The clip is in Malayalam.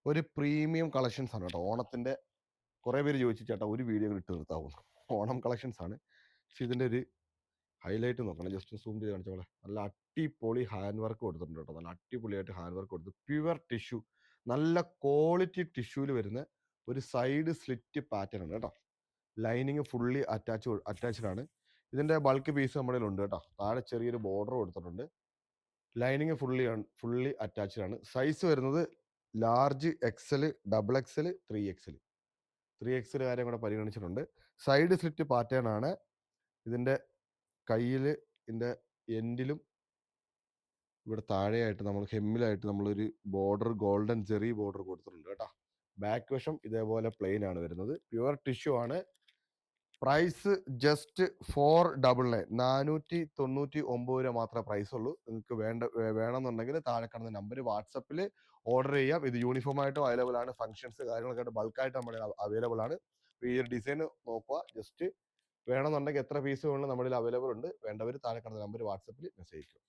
ഒരു പ്രീമിയം കളക്ഷൻസ് ആണ് കേട്ടോ. ഓണത്തിന്റെ കുറെ പേര് ചോദിച്ചു ചേട്ടാ ഒരു വീഡിയോ ഇട്ട് നിർത്താവൂ. ഓണം കളക്ഷൻസ് ആണ്. പക്ഷെ ഇതിന്റെ ഒരു ഹൈലൈറ്റ് നോക്കണം. ജസ്റ്റ് സൂം ചെയ്ത് കാണിച്ചോളെ. നല്ല അടിപൊളി ഹാൻഡ് വർക്ക് കൊടുത്തിട്ടുണ്ട് കേട്ടോ. നല്ല അടിപൊളിയായിട്ട് ഹാൻഡ് വർക്ക് കൊടുത്ത് പ്യുവർ ടിഷ്യൂ, നല്ല ക്വാളിറ്റി ടിഷ്യൂവിൽ വരുന്ന ഒരു സൈഡ് സ്ലിറ്റ് പാറ്റേൺ ആണ് കേട്ടോ. ലൈനിങ് ഫുള്ളി അറ്റാച്ച്ഡ് ആണ്. ഇതിന്റെ ബൾക്ക് പീസ് നമ്മുടെ ഉണ്ട് കേട്ടോ. താഴെ ചെറിയൊരു ബോർഡർ കൊടുത്തിട്ടുണ്ട്. ലൈനിങ് ഫുള്ളി അറ്റാച്ച്ഡ് ആണ്. സൈസ് വരുന്നത് large, XL, double XL, 3XL. 3XL കാര്യം കൂടെ പരിഗണിച്ചിട്ടുണ്ട്. സൈഡ് സ്ലിറ്റ് പാറ്റേൺ ആണ്. ഇതിന്റെ കയ്യിൽ ഇതിന്റെ എൻഡിലും ഇവിടെ താഴെയായിട്ട് നമ്മൾ ഹെമ്മിലായിട്ട് നമ്മളൊരു ബോർഡർ, ഗോൾഡൻ ജെറി ബോർഡർ കൊടുത്തിട്ടുണ്ട് കേട്ടോ. ബാക്ക് വശം ഇതേപോലെ പ്ലെയിൻ ആണ് വരുന്നത്. പ്യുവർ ടിഷ്യൂ ആണ്. പ്രൈസ് ജസ്റ്റ് 499, 499 മാത്രമേ പ്രൈസ് ഉള്ളൂ. നിങ്ങൾക്ക് വേണമെന്നുണ്ടെങ്കിൽ താഴെ കാണുന്ന നമ്പർ വാട്സപ്പിൽ ഓർഡർ ചെയ്യാം. ഇത് യൂണിഫോം ആയിട്ടും അവൈലബിൾ ആണ്. ഫംഗ്ഷൻസ് കാര്യങ്ങളൊക്കെ ആയിട്ട് ബൾക്കായിട്ട് നമ്മുടെ അവൈലബിൾ ആണ്. ഈ ഒരു ഡിസൈൻ നോക്കുക. ജസ്റ്റ് വേണമെന്നുണ്ടെങ്കിൽ എത്ര പീസ് വേണം നമ്മുടെ അവൈലബിൾ ഉണ്ട്. വേണ്ടവർ താഴെ കാണുന്ന നമ്പർ വാട്സപ്പിൽ മെസ്സേജ് അയക്കും.